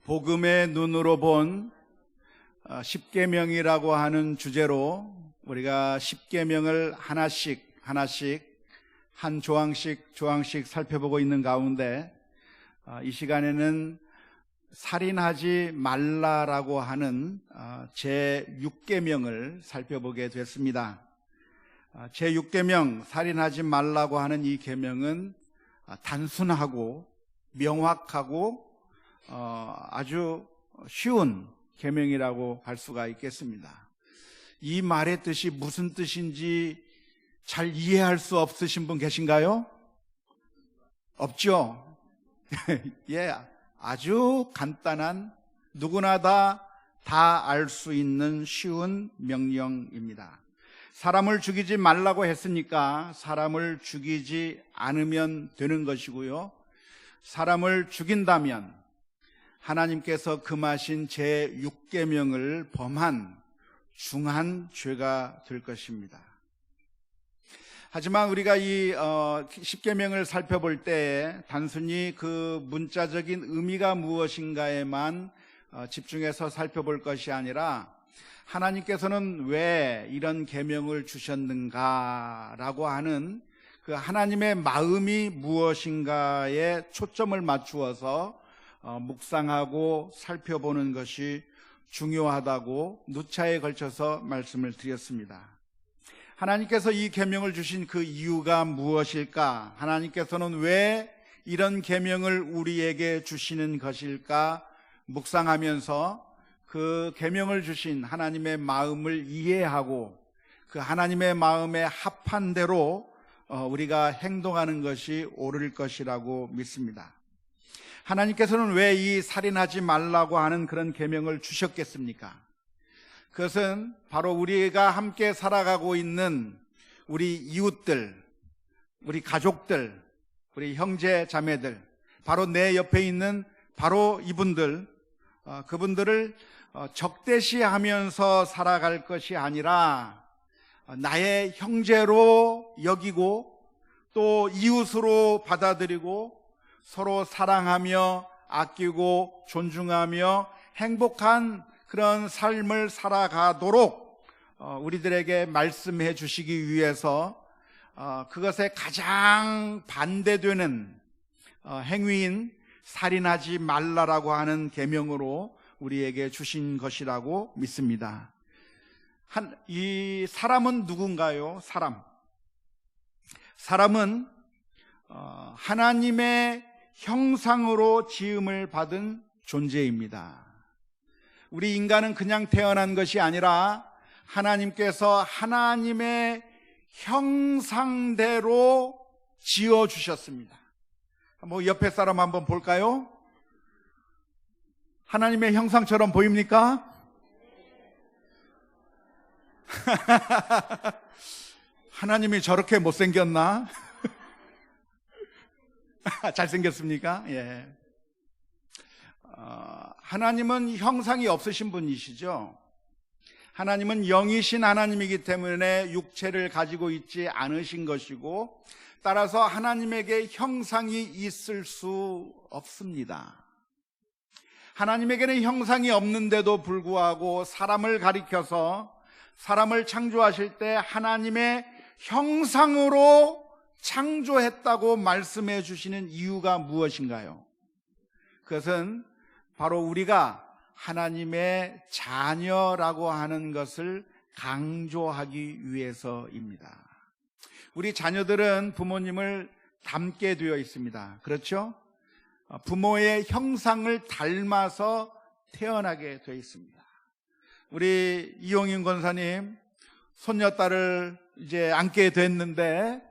복음의 눈으로 본 십계명이라고 하는 주제로 우리가 십계명을 하나씩 한 조항씩 살펴보고 있는 가운데 이 시간에는 살인하지 말라라고 하는 제6계명을 살펴보게 됐습니다. 제6계명 살인하지 말라고 하는 이 계명은 단순하고 명확하고 아주 쉬운 계명이라고 할 수가 있겠습니다. 이 말의 뜻이 무슨 뜻인지 잘 이해할 수 없으신 분 계신가요? 없죠? 예, 아주 간단한 누구나 다 알 수 있는 쉬운 명령입니다. 사람을 죽이지 말라고 했으니까 사람을 죽이지 않으면 되는 것이고요. 사람을 죽인다면 하나님께서 금하신 제6계명을 범한 중한 죄가 될 것입니다. 하지만 우리가 이 10계명을 살펴볼 때 단순히 그 문자적인 의미가 무엇인가에만 집중해서 살펴볼 것이 아니라 하나님께서는 왜 이런 계명을 주셨는가라고 하는 그 하나님의 마음이 무엇인가에 초점을 맞추어서 묵상하고 살펴보는 것이 중요하다고 누차에 걸쳐서 말씀을 드렸습니다. 하나님께서 이 계명을 주신 그 이유가 무엇일까? 하나님께서는 왜 이런 계명을 우리에게 주시는 것일까? 묵상하면서 그 계명을 주신 하나님의 마음을 이해하고 그 하나님의 마음에 합한 대로 우리가 행동하는 것이 옳을 것이라고 믿습니다. 하나님께서는 왜 이 살인하지 말라고 하는 그런 계명을 주셨겠습니까? 그것은 바로 우리가 함께 살아가고 있는 우리 이웃들, 우리 가족들, 우리 형제 자매들, 바로 내 옆에 있는 바로 이분들, 그분들을 적대시하면서 살아갈 것이 아니라 나의 형제로 여기고 또 이웃으로 받아들이고 서로 사랑하며 아끼고 존중하며 행복한 그런 삶을 살아가도록 우리들에게 말씀해 주시기 위해서 그것에 가장 반대되는 행위인 살인하지 말라라고 하는 계명으로 우리에게 주신 것이라고 믿습니다. 이 사람은 누군가요? 사람은 하나님의 형상으로 지음을 받은 존재입니다. 우리 인간은 그냥 태어난 것이 아니라 하나님께서 하나님의 형상대로 지어주셨습니다. 옆에 사람 한번 볼까요? 하나님의 형상처럼 보입니까? 하나님이 저렇게 못생겼나? 잘생겼습니까? 예. 하나님은 형상이 없으신 분이시죠. 하나님은 영이신 하나님이기 때문에 육체를 가지고 있지 않으신 것이고 따라서 하나님에게 형상이 있을 수 없습니다. 하나님에게는 형상이 없는데도 불구하고 사람을 가리켜서 사람을 창조하실 때 하나님의 형상으로 창조했다고 말씀해 주시는 이유가 무엇인가요? 그것은 바로 우리가 하나님의 자녀라고 하는 것을 강조하기 위해서입니다. 우리 자녀들은 부모님을 닮게 되어 있습니다. 그렇죠? 부모의 형상을 닮아서 태어나게 되어 있습니다. 우리 이용인 권사님 손녀딸을 이제 안게 됐는데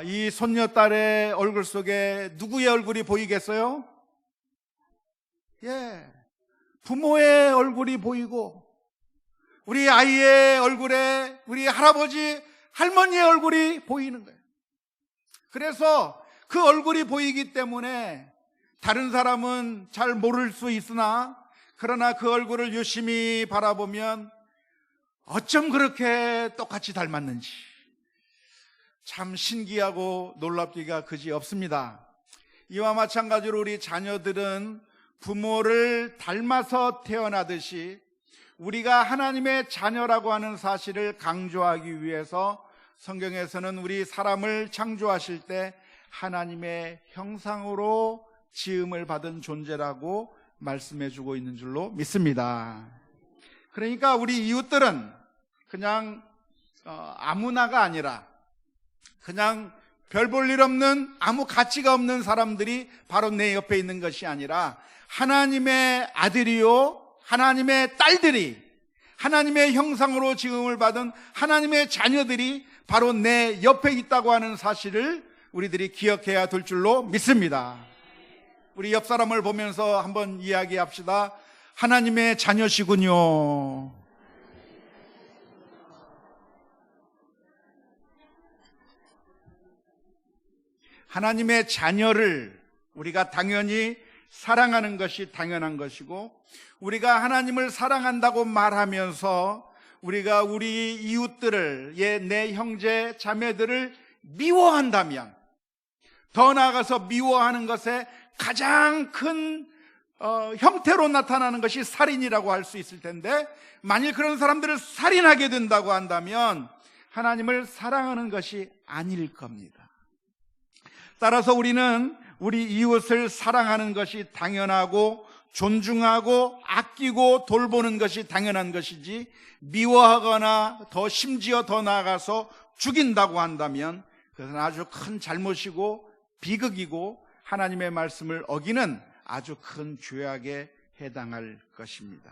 이 손녀딸의 얼굴 속에 누구의 얼굴이 보이겠어요? 예, 부모의 얼굴이 보이고 우리 아이의 얼굴에 우리 할아버지, 할머니의 얼굴이 보이는 거예요. 그래서 그 얼굴이 보이기 때문에 다른 사람은 잘 모를 수 있으나 그러나 그 얼굴을 유심히 바라보면 어쩜 그렇게 똑같이 닮았는지 참 신기하고 놀랍기가 그지 없습니다. 이와 마찬가지로 우리 자녀들은 부모를 닮아서 태어나듯이 우리가 하나님의 자녀라고 하는 사실을 강조하기 위해서 성경에서는 우리 사람을 창조하실 때 하나님의 형상으로 지음을 받은 존재라고 말씀해 주고 있는 줄로 믿습니다. 그러니까 우리 이웃들은 그냥 아무나가 아니라 그냥 별 볼 일 없는 아무 가치가 없는 사람들이 바로 내 옆에 있는 것이 아니라 하나님의 아들이요 하나님의 딸들이 하나님의 형상으로 지음을 받은 하나님의 자녀들이 바로 내 옆에 있다고 하는 사실을 우리들이 기억해야 될 줄로 믿습니다. 우리 옆 사람을 보면서 한번 이야기합시다. 하나님의 자녀시군요. 하나님의 자녀를 우리가 당연히 사랑하는 것이 당연한 것이고, 우리가 하나님을 사랑한다고 말하면서 우리가 우리 이웃들을, 내 형제 자매들을 미워한다면, 더 나아가서 미워하는 것에 가장 큰 형태로 나타나는 것이 살인이라고 할 수 있을 텐데, 만일 그런 사람들을 살인하게 된다고 한다면 하나님을 사랑하는 것이 아닐 겁니다. 따라서 우리는 우리 이웃을 사랑하는 것이 당연하고 존중하고 아끼고 돌보는 것이 당연한 것이지, 미워하거나 더 심지어 더 나아가서 죽인다고 한다면 그것은 아주 큰 잘못이고 비극이고 하나님의 말씀을 어기는 아주 큰 죄악에 해당할 것입니다.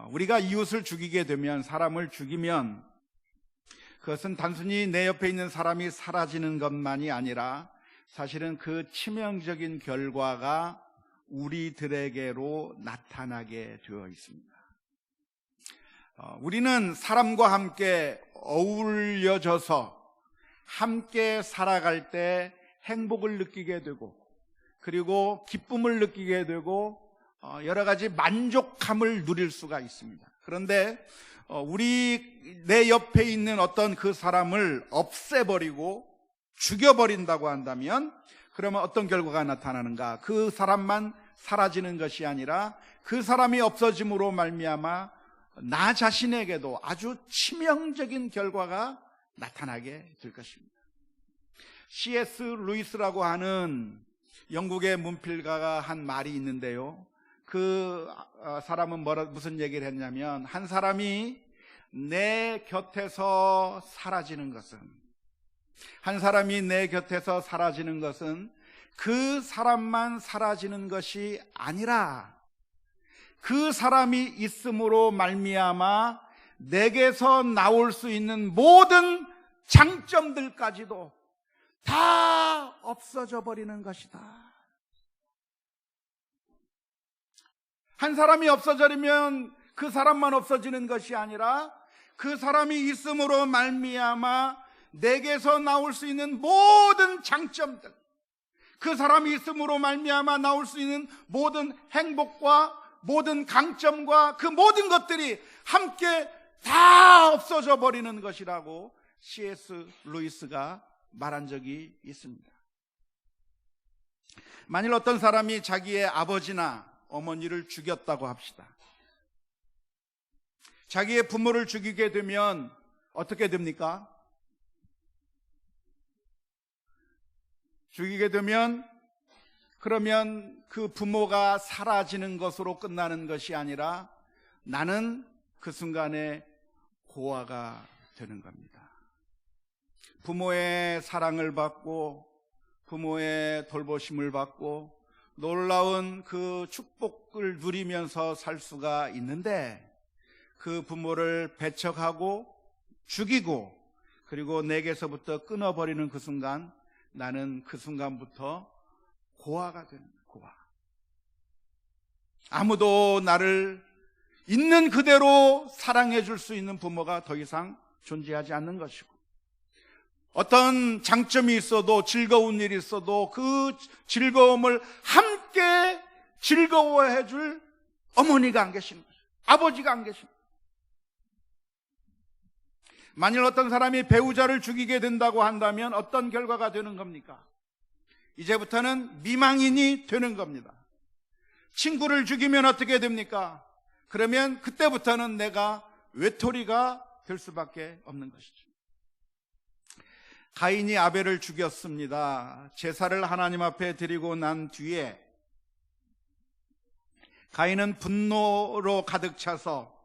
우리가 이웃을 죽이게 되면, 사람을 죽이면 그것은 단순히 내 옆에 있는 사람이 사라지는 것만이 아니라 사실은 그 치명적인 결과가 우리들에게로 나타나게 되어 있습니다. 우리는 사람과 함께 어울려져서 함께 살아갈 때 행복을 느끼게 되고, 그리고 기쁨을 느끼게 되고, 여러 가지 만족감을 누릴 수가 있습니다. 그런데 내 옆에 있는 어떤 그 사람을 없애버리고 죽여버린다고 한다면, 그러면 어떤 결과가 나타나는가? 그 사람만 사라지는 것이 아니라 그 사람이 없어짐으로 말미암아 나 자신에게도 아주 치명적인 결과가 나타나게 될 것입니다. C.S. 루이스라고 하는 영국의 문필가가 한 말이 있는데요, 그 사람은 무슨 얘기를 했냐면, 한 사람이 내 곁에서 사라지는 것은, 한 사람이 내 곁에서 사라지는 것은 그 사람만 사라지는 것이 아니라 그 사람이 있음으로 말미암아 내게서 나올 수 있는 모든 장점들까지도 다 없어져 버리는 것이다. 한 사람이 없어지면 그 사람만 없어지는 것이 아니라 그 사람이 있음으로 말미암아 내게서 나올 수 있는 모든 장점들, 그 사람이 있음으로 말미암아 나올 수 있는 모든 행복과 모든 강점과 그 모든 것들이 함께 다 없어져 버리는 것이라고 C.S. 루이스가 말한 적이 있습니다. 만일 어떤 사람이 자기의 아버지나 어머니를 죽였다고 합시다. 자기의 부모를 죽이게 되면 어떻게 됩니까? 죽이게 되면 그러면 그 부모가 사라지는 것으로 끝나는 것이 아니라 나는 그 순간에 고아가 되는 겁니다. 부모의 사랑을 받고 부모의 돌보심을 받고 놀라운 그 축복을 누리면서 살 수가 있는데, 그 부모를 배척하고 죽이고 그리고 내게서부터 끊어버리는 그 순간, 나는 그 순간부터 고아가 되는 거예요. 고아. 아무도 나를 있는 그대로 사랑해 줄 수 있는 부모가 더 이상 존재하지 않는 것이고, 어떤 장점이 있어도, 즐거운 일이 있어도 그 즐거움을 함께 즐거워해 줄 어머니가 안 계시는 거죠. 아버지가 안 계시는 거죠. 만일 어떤 사람이 배우자를 죽이게 된다고 한다면 어떤 결과가 되는 겁니까? 이제부터는 미망인이 되는 겁니다. 친구를 죽이면 어떻게 됩니까? 그러면 그때부터는 내가 외톨이가 될 수밖에 없는 것이죠. 가인이 아벨을 죽였습니다. 제사를 하나님 앞에 드리고 난 뒤에 가인은 분노로 가득 차서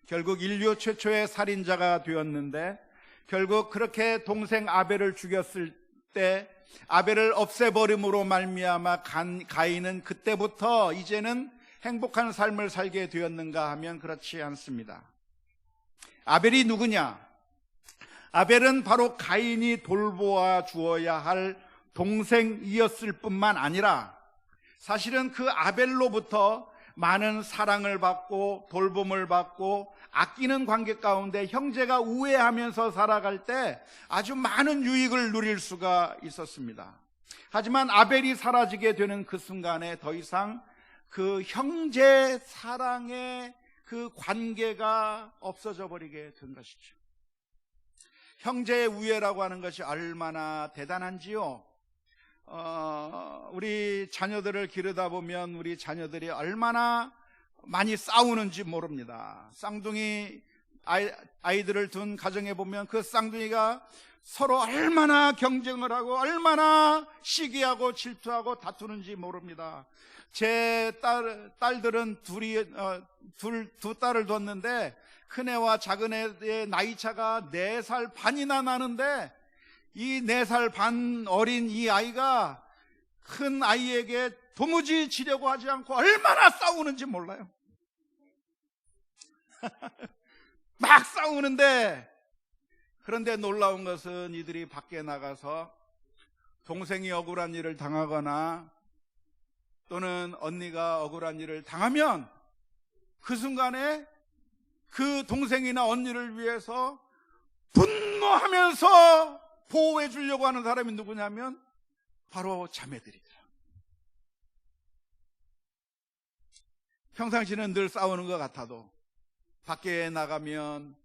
결국 인류 최초의 살인자가 되었는데, 결국 그렇게 동생 아벨을 죽였을 때 아벨을 없애버림으로 말미암아 가인은 그때부터 이제는 행복한 삶을 살게 되었는가 하면 그렇지 않습니다. 아벨이 누구냐? 아벨은 바로 가인이 돌보아 주어야 할 동생이었을 뿐만 아니라 사실은 그 아벨로부터 많은 사랑을 받고 돌봄을 받고 아끼는 관계 가운데 형제가 우애하면서 살아갈 때 아주 많은 유익을 누릴 수가 있었습니다. 하지만 아벨이 사라지게 되는 그 순간에 더 이상 그 형제 사랑의 그 관계가 없어져 버리게 된 것이죠. 형제의 우애라고 하는 것이 얼마나 대단한지요. 우리 자녀들을 기르다 보면 우리 자녀들이 얼마나 많이 싸우는지 모릅니다. 쌍둥이 아이들을 둔 가정에 보면 그 쌍둥이가 서로 얼마나 경쟁을 하고 얼마나 시기하고 질투하고 다투는지 모릅니다. 제 딸들은 두 딸을 뒀는데 큰애와 작은애의 나이차가 4살 반이나 나는데 이 4살 반 어린 이 아이가 큰 아이에게 도무지 지려고 하지 않고 얼마나 싸우는지 몰라요. 막 싸우는데, 그런데 놀라운 것은 이들이 밖에 나가서 동생이 억울한 일을 당하거나 또는 언니가 억울한 일을 당하면 그 순간에 그 동생이나 언니를 위해서 분노하면서 보호해 주려고 하는 사람이 누구냐면 바로 자매들이죠. 평상시는 늘 싸우는 것 같아도 밖에 나가면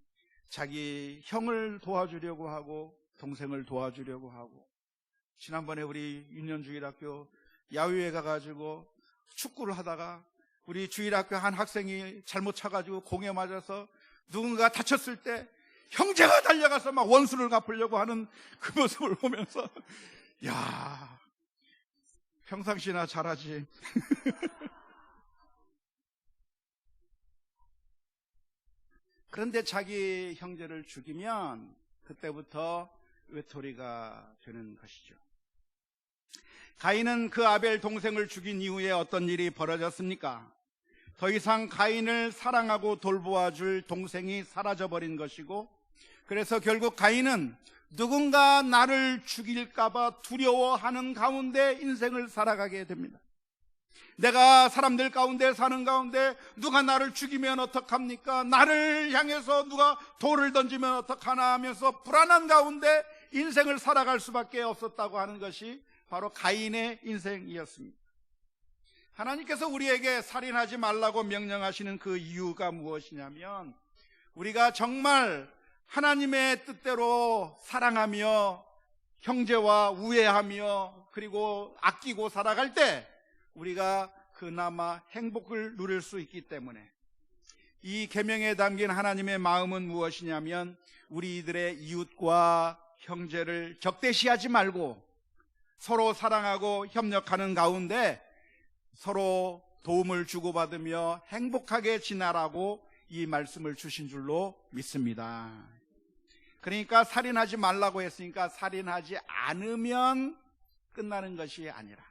자기 형을 도와주려고 하고 동생을 도와주려고 하고, 지난번에 우리 윤년주일학교 야유회 가가지고 축구를 하다가 우리 주일학교 한 학생이 잘못 차가지고 공에 맞아서 누군가 다쳤을 때 형제가 달려가서 막 원수를 갚으려고 하는 그 모습을 보면서 야, 평상시나 잘하지. 그런데 자기 형제를 죽이면 그때부터 외톨이가 되는 것이죠. 가인은 그 아벨 동생을 죽인 이후에 어떤 일이 벌어졌습니까? 더 이상 가인을 사랑하고 돌보아 줄 동생이 사라져버린 것이고, 그래서 결국 가인은 누군가 나를 죽일까봐 두려워하는 가운데 인생을 살아가게 됩니다. 내가 사람들 가운데 사는 가운데 누가 나를 죽이면 어떡합니까? 나를 향해서 누가 돌을 던지면 어떡하나 하면서 불안한 가운데 인생을 살아갈 수밖에 없었다고 하는 것이 바로 가인의 인생이었습니다. 하나님께서 우리에게 살인하지 말라고 명령하시는 그 이유가 무엇이냐면, 우리가 정말 하나님의 뜻대로 사랑하며 형제와 우애하며 그리고 아끼고 살아갈 때 우리가 그나마 행복을 누릴 수 있기 때문에, 이 계명에 담긴 하나님의 마음은 무엇이냐면 우리들의 이웃과 형제를 적대시하지 말고 서로 사랑하고 협력하는 가운데 서로 도움을 주고받으며 행복하게 지내라고 이 말씀을 주신 줄로 믿습니다. 그러니까 살인하지 말라고 했으니까 살인하지 않으면 끝나는 것이 아니라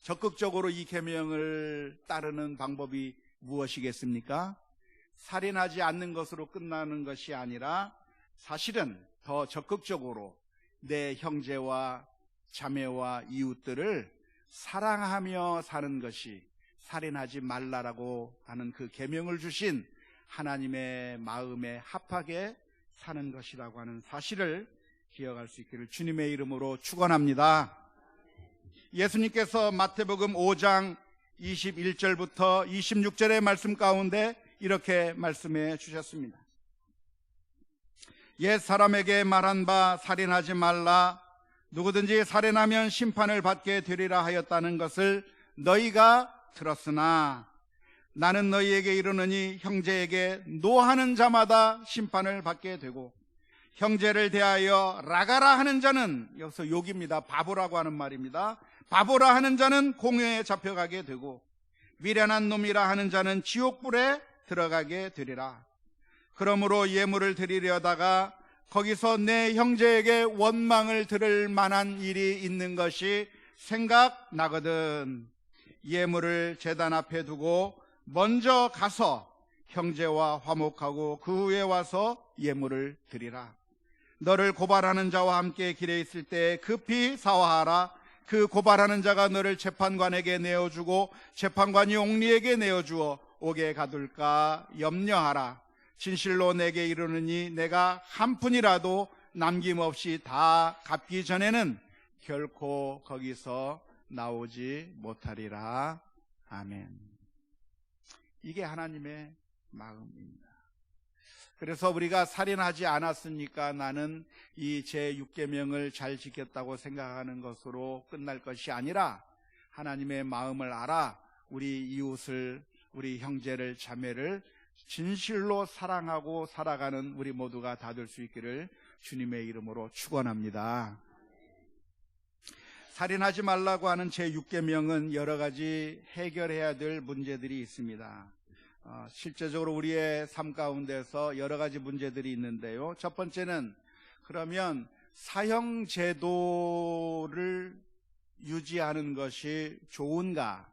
적극적으로 이 계명을 따르는 방법이 무엇이겠습니까? 살인하지 않는 것으로 끝나는 것이 아니라 사실은 더 적극적으로 내 형제와 자매와 이웃들을 사랑하며 사는 것이 살인하지 말라라고 하는 그 계명을 주신 하나님의 마음에 합하게 사는 것이라고 하는 사실을 기억할 수 있기를 주님의 이름으로 축원합니다. 예수님께서 마태복음 5장 21절부터 26절의 말씀 가운데 이렇게 말씀해 주셨습니다. 옛 사람에게 말한 바 살인하지 말라, 누구든지 살인하면 심판을 받게 되리라 하였다는 것을 너희가 들었으나 나는 너희에게 이르노니 형제에게 노하는 자마다 심판을 받게 되고 형제를 대하여 라가라 하는 자는, 여기서 욕입니다. 바보라고 하는 말입니다. 바보라 하는 자는 공회에 잡혀가게 되고 미련한 놈이라 하는 자는 지옥불에 들어가게 되리라. 그러므로 예물을 드리려다가 거기서 내 형제에게 원망을 들을 만한 일이 있는 것이 생각나거든. 예물을 제단 앞에 두고 먼저 가서 형제와 화목하고 그 후에 와서 예물을 드리라. 너를 고발하는 자와 함께 길에 있을 때 급히 사화하라. 그 고발하는 자가 너를 재판관에게 내어주고 재판관이 옥리에게 내어주어 옥에 가둘까 염려하라. 진실로 내게 이르노니 내가 한 푼이라도 남김없이 다 갚기 전에는 결코 거기서 나오지 못하리라. 아멘. 이게 하나님의 마음입니다. 그래서 우리가 살인하지 않았으니까 나는 이 제6계명을 잘 지켰다고 생각하는 것으로 끝날 것이 아니라 하나님의 마음을 알아 우리 이웃을, 우리 형제를, 자매를 진실로 사랑하고 살아가는 우리 모두가 다 될 수 있기를 주님의 이름으로 축원합니다. 살인하지 말라고 하는 제6계명은 여러 가지 해결해야 될 문제들이 있습니다. 실제적으로 우리의 삶 가운데서 여러 가지 문제들이 있는데요. 첫 번째는, 그러면 사형제도를 유지하는 것이 좋은가,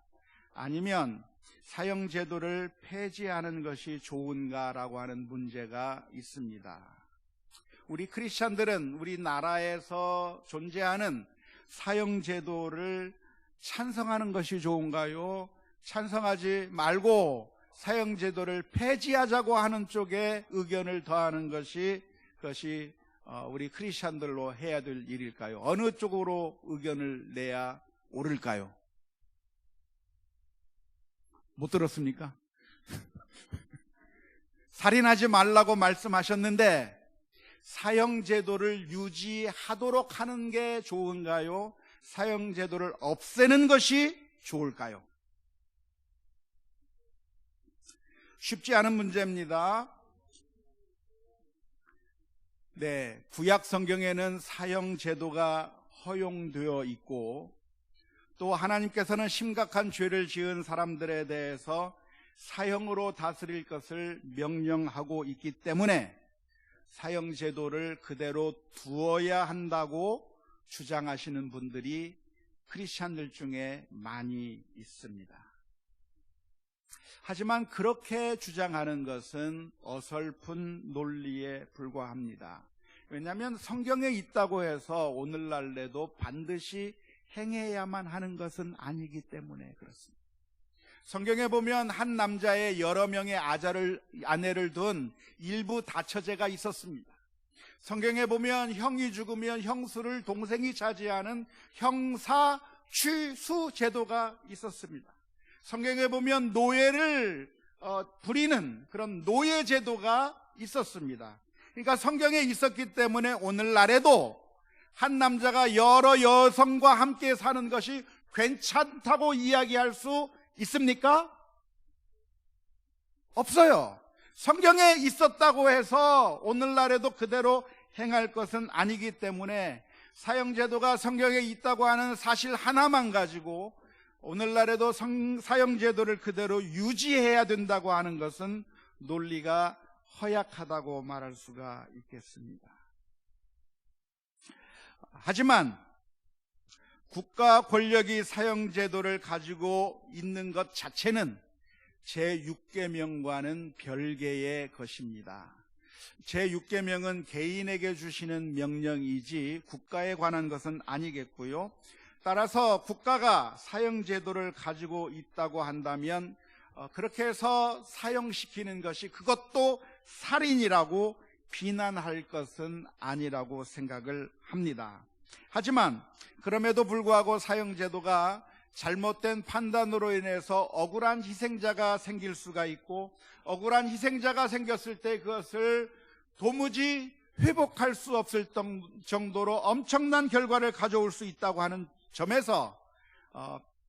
아니면 사형제도를 폐지하는 것이 좋은가라고 하는 문제가 있습니다. 우리 크리스찬들은 우리나라에서 존재하는 사형제도를 찬성하는 것이 좋은가요? 찬성하지 말고 사형제도를 폐지하자고 하는 쪽에 의견을 더하는 것이, 그것이 우리 크리스찬들로 해야 될 일일까요? 어느 쪽으로 의견을 내야 옳을까요? 못 들었습니까? 살인하지 말라고 말씀하셨는데 사형제도를 유지하도록 하는 게 좋은가요? 사형제도를 없애는 것이 좋을까요? 쉽지 않은 문제입니다. 네, 구약 성경에는 사형제도가 허용되어 있고 또 하나님께서는 심각한 죄를 지은 사람들에 대해서 사형으로 다스릴 것을 명령하고 있기 때문에 사형제도를 그대로 두어야 한다고 주장하시는 분들이 크리스찬들 중에 많이 있습니다. 하지만 그렇게 주장하는 것은 어설픈 논리에 불과합니다. 왜냐하면 성경에 있다고 해서 오늘날에도 반드시 행해야만 하는 것은 아니기 때문에 그렇습니다. 성경에 보면 한 남자의 여러 명의 아내를 둔 일부 다처제가 있었습니다. 성경에 보면 형이 죽으면 형수를 동생이 차지하는 형사 취수 제도가 있었습니다. 성경에 보면 노예를 부리는 그런 노예 제도가 있었습니다. 그러니까 성경에 있었기 때문에 오늘날에도 한 남자가 여러 여성과 함께 사는 것이 괜찮다고 이야기할 수 있습니까? 없어요. 성경에 있었다고 해서 오늘날에도 그대로 행할 것은 아니기 때문에 사형제도가 성경에 있다고 하는 사실 하나만 가지고 오늘날에도 사형제도를 그대로 유지해야 된다고 하는 것은 논리가 허약하다고 말할 수가 있겠습니다. 하지만 국가 권력이 사형제도를 가지고 있는 것 자체는 제6계명과는 별개의 것입니다. 제6계명은 개인에게 주시는 명령이지 국가에 관한 것은 아니겠고요. 따라서 국가가 사형제도를 가지고 있다고 한다면 그렇게 해서 사형시키는 것이 그것도 살인이라고 비난할 것은 아니라고 생각을 합니다. 하지만 그럼에도 불구하고 사형제도가 잘못된 판단으로 인해서 억울한 희생자가 생길 수가 있고 억울한 희생자가 생겼을 때 그것을 도무지 회복할 수 없을 정도로 엄청난 결과를 가져올 수 있다고 하는 점에서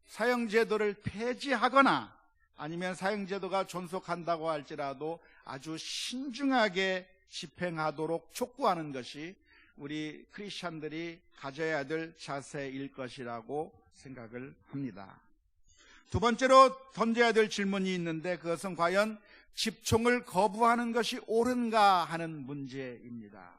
사형제도를 폐지하거나 아니면 사형제도가 존속한다고 할지라도 아주 신중하게 집행하도록 촉구하는 것이 우리 크리스찬들이 가져야 될 자세일 것이라고 생각을 합니다. 두 번째로 던져야 될 질문이 있는데, 그것은 과연 집총을 거부하는 것이 옳은가 하는 문제입니다.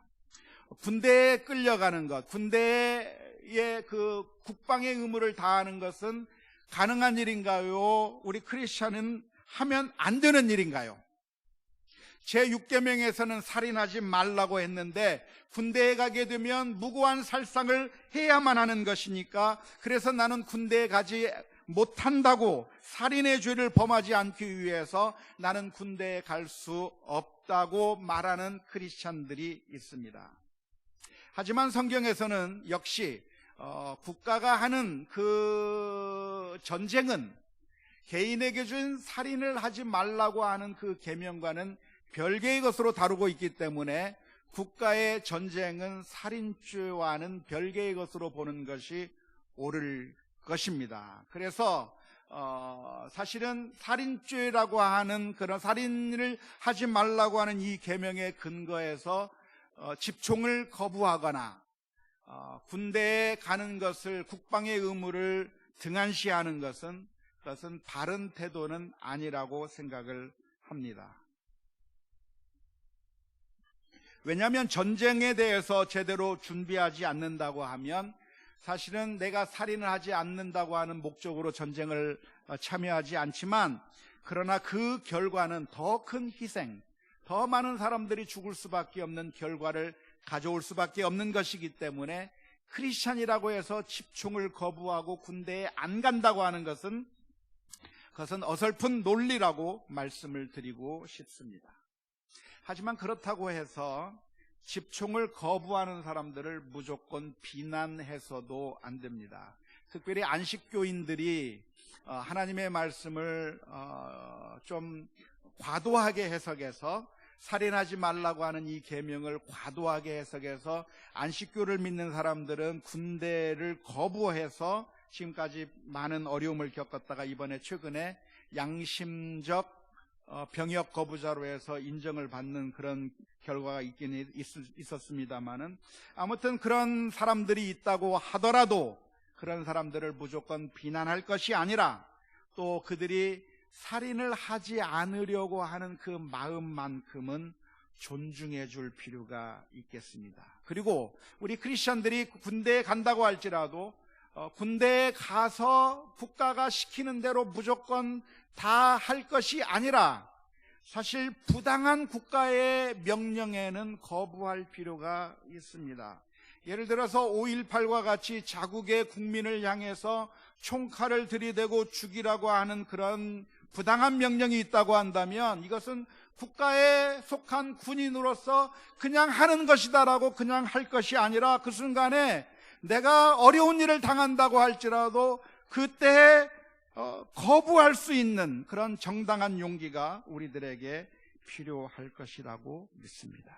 군대에 끌려가는 것, 군대의 그 국방의 의무를 다하는 것은 가능한 일인가요? 우리 크리스찬은 하면 안 되는 일인가요? 제6계명에서는 살인하지 말라고 했는데 군대에 가게 되면 무고한 살상을 해야만 하는 것이니까, 그래서 나는 군대에 가지 못한다고, 살인의 죄를 범하지 않기 위해서 나는 군대에 갈 수 없다고 말하는 크리스찬들이 있습니다. 하지만 성경에서는 역시 국가가 하는 그 전쟁은 개인에게 준 살인을 하지 말라고 하는 그 계명과는 별개의 것으로 다루고 있기 때문에 국가의 전쟁은 살인죄와는 별개의 것으로 보는 것이 옳을 것입니다. 그래서 사실은 살인죄라고 하는, 그런 살인을 하지 말라고 하는 이 계명의 근거에서 집총을 거부하거나 군대에 가는 것을, 국방의 의무를 등한시하는 것은, 그것은 바른 태도는 아니라고 생각을 합니다. 왜냐하면 전쟁에 대해서 제대로 준비하지 않는다고 하면 사실은 내가 살인을 하지 않는다고 하는 목적으로 전쟁을 참여하지 않지만, 그러나 그 결과는 더 큰 희생, 더 많은 사람들이 죽을 수밖에 없는 결과를 가져올 수밖에 없는 것이기 때문에 크리스찬이라고 해서 집총을 거부하고 군대에 안 간다고 하는 것은, 그것은 어설픈 논리라고 말씀을 드리고 싶습니다. 하지만 그렇다고 해서 집총을 거부하는 사람들을 무조건 비난해서도 안 됩니다. 특별히 안식교인들이 하나님의 말씀을 좀 과도하게 해석해서, 살인하지 말라고 하는 이 계명을 과도하게 해석해서 안식교를 믿는 사람들은 군대를 거부해서 지금까지 많은 어려움을 겪었다가 이번에 최근에 양심적 병역 거부자로 해서 인정을 받는 그런 결과가 있긴 있었습니다만은, 아무튼 그런 사람들이 있다고 하더라도 그런 사람들을 무조건 비난할 것이 아니라, 또 그들이 살인을 하지 않으려고 하는 그 마음만큼은 존중해 줄 필요가 있겠습니다. 그리고 우리 크리스천들이 군대에 간다고 할지라도 군대에 가서 국가가 시키는 대로 무조건 다 할 것이 아니라, 사실 부당한 국가의 명령에는 거부할 필요가 있습니다. 예를 들어서 5.18과 같이 자국의 국민을 향해서 총칼을 들이대고 죽이라고 하는 그런 부당한 명령이 있다고 한다면, 이것은 국가에 속한 군인으로서 그냥 하는 것이다라고 그냥 할 것이 아니라, 그 순간에 내가 어려운 일을 당한다고 할지라도 그때 거부할 수 있는 그런 정당한 용기가 우리들에게 필요할 것이라고 믿습니다.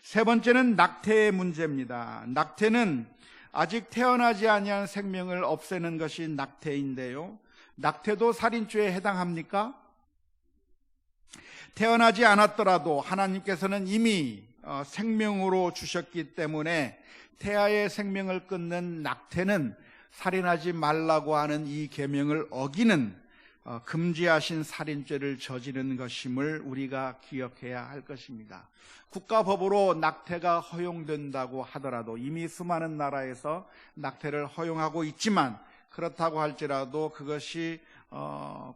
세 번째는 낙태의 문제입니다. 낙태는 아직 태어나지 아니한 생명을 없애는 것이 낙태인데요, 낙태도 살인죄에 해당합니까? 태어나지 않았더라도 하나님께서는 이미 생명으로 주셨기 때문에 태아의 생명을 끊는 낙태는 살인하지 말라고 하는 이 계명을 어기는 금지하신 살인죄를 저지른 것임을 우리가 기억해야 할 것입니다. 국가법으로 낙태가 허용된다고 하더라도, 이미 수많은 나라에서 낙태를 허용하고 있지만, 그렇다고 할지라도 그것이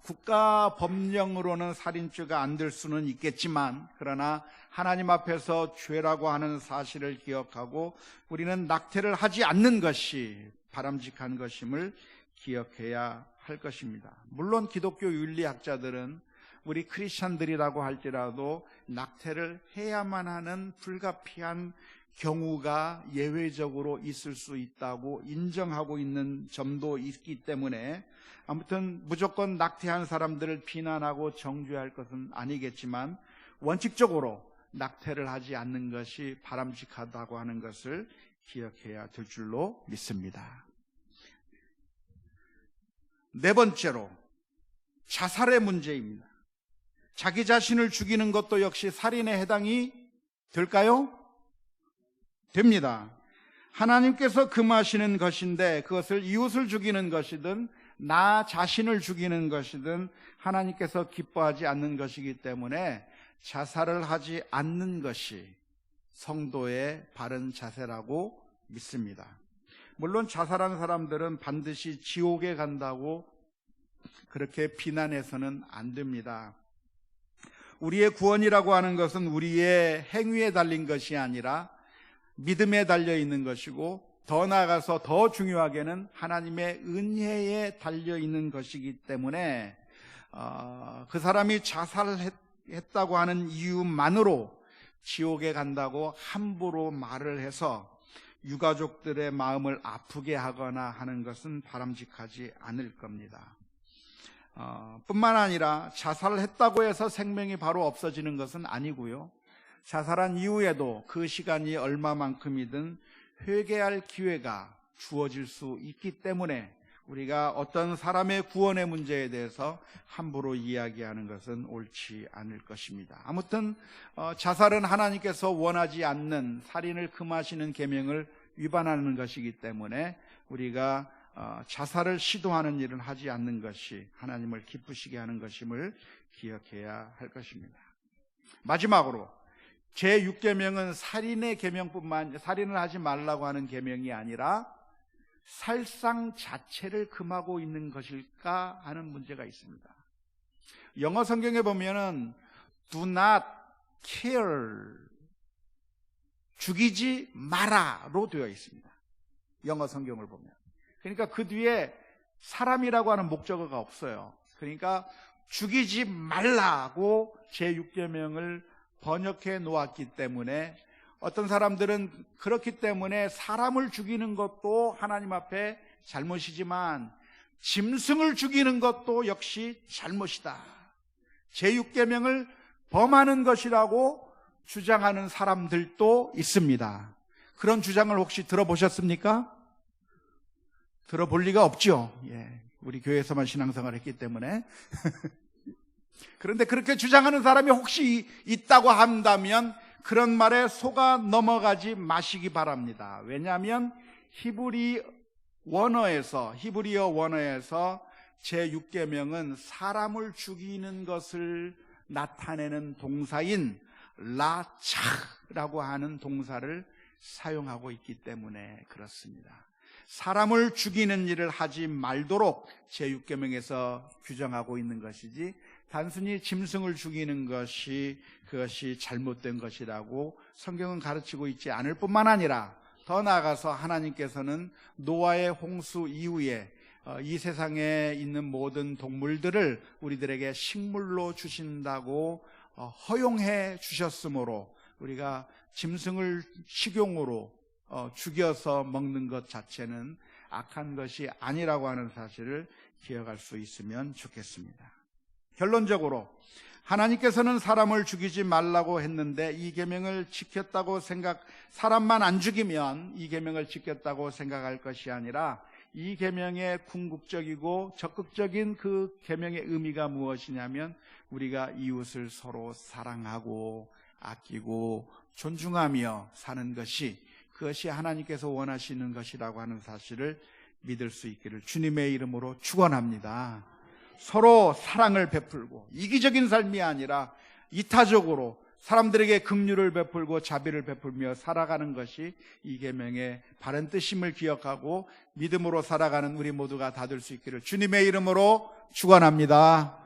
국가 법령으로는 살인죄가 안 될 수는 있겠지만, 그러나 하나님 앞에서 죄라고 하는 사실을 기억하고 우리는 낙태를 하지 않는 것이 바람직한 것임을 기억해야 할 것입니다. 물론 기독교 윤리학자들은 우리 크리스천들이라고 할지라도 낙태를 해야만 하는 불가피한 경우가 예외적으로 있을 수 있다고 인정하고 있는 점도 있기 때문에, 아무튼 무조건 낙태한 사람들을 비난하고 정죄할 것은 아니겠지만, 원칙적으로 낙태를 하지 않는 것이 바람직하다고 하는 것을 기억해야 될 줄로 믿습니다. 네 번째로 자살의 문제입니다. 자기 자신을 죽이는 것도 역시 살인에 해당이 될까요? 됩니다. 하나님께서 금하시는 것인데 그것을 이웃을 죽이는 것이든 나 자신을 죽이는 것이든 하나님께서 기뻐하지 않는 것이기 때문에 자살을 하지 않는 것이 성도의 바른 자세라고 믿습니다. 물론 자살하는 사람들은 반드시 지옥에 간다고 그렇게 비난해서는 안 됩니다. 우리의 구원이라고 하는 것은 우리의 행위에 달린 것이 아니라 믿음에 달려 있는 것이고 더 나아가서 더 중요하게는 하나님의 은혜에 달려 있는 것이기 때문에 그 사람이 자살했다고 하는 이유만으로 지옥에 간다고 함부로 말을 해서 유가족들의 마음을 아프게 하거나 하는 것은 바람직하지 않을 겁니다. 뿐만 아니라 자살을 했다고 해서 생명이 바로 없어지는 것은 아니고요. 자살한 이후에도 그 시간이 얼마만큼이든 회개할 기회가 주어질 수 있기 때문에 우리가 어떤 사람의 구원의 문제에 대해서 함부로 이야기하는 것은 옳지 않을 것입니다. 아무튼 자살은 하나님께서 원하지 않는 살인을 금하시는 계명을 위반하는 것이기 때문에 우리가 자살을 시도하는 일을 하지 않는 것이 하나님을 기쁘시게 하는 것임을 기억해야 할 것입니다. 마지막으로 제6계명은 살인의 계명뿐만 살인을 하지 말라고 하는 계명이 아니라 살상 자체를 금하고 있는 것일까 하는 문제가 있습니다. 영어 성경에 보면은 do not kill, 죽이지 마라로 되어 있습니다. 영어 성경을 보면. 그러니까 그 뒤에 사람이라고 하는 목적어가 없어요. 그러니까 죽이지 말라고 제6계명을 번역해 놓았기 때문에 어떤 사람들은 그렇기 때문에 사람을 죽이는 것도 하나님 앞에 잘못이지만 짐승을 죽이는 것도 역시 잘못이다. 제6계명을 범하는 것이라고 주장하는 사람들도 있습니다. 그런 주장을 혹시 들어보셨습니까? 들어볼 리가 없죠. 우리 교회에서만 신앙생활을 했기 때문에. 그런데 그렇게 주장하는 사람이 혹시 있다고 한다면 그런 말에 속아 넘어가지 마시기 바랍니다. 왜냐하면 히브리어 원어에서 제6계명은 사람을 죽이는 것을 나타내는 동사인 라차라고 하는 동사를 사용하고 있기 때문에 그렇습니다. 사람을 죽이는 일을 하지 말도록 제6계명에서 규정하고 있는 것이지 단순히 짐승을 죽이는 것이 그것이 잘못된 것이라고 성경은 가르치고 있지 않을 뿐만 아니라 더 나아가서 하나님께서는 노아의 홍수 이후에 이 세상에 있는 모든 동물들을 우리들에게 식물로 주신다고 허용해 주셨으므로 우리가 짐승을 식용으로 죽여서 먹는 것 자체는 악한 것이 아니라고 하는 사실을 기억할 수 있으면 좋겠습니다. 결론적으로 하나님께서는 사람을 죽이지 말라고 했는데 이 계명을 지켰다고 사람만 안 죽이면 이 계명을 지켰다고 생각할 것이 아니라 이 계명의 궁극적이고 적극적인 그 계명의 의미가 무엇이냐면 우리가 이웃을 서로 사랑하고 아끼고 존중하며 사는 것이 그것이 하나님께서 원하시는 것이라고 하는 사실을 믿을 수 있기를 주님의 이름으로 축원합니다. 서로 사랑을 베풀고 이기적인 삶이 아니라 이타적으로 사람들에게 긍휼을 베풀고 자비를 베풀며 살아가는 것이 이 계명의 바른 뜻임을 기억하고 믿음으로 살아가는 우리 모두가 다 될 수 있기를 주님의 이름으로 축원합니다.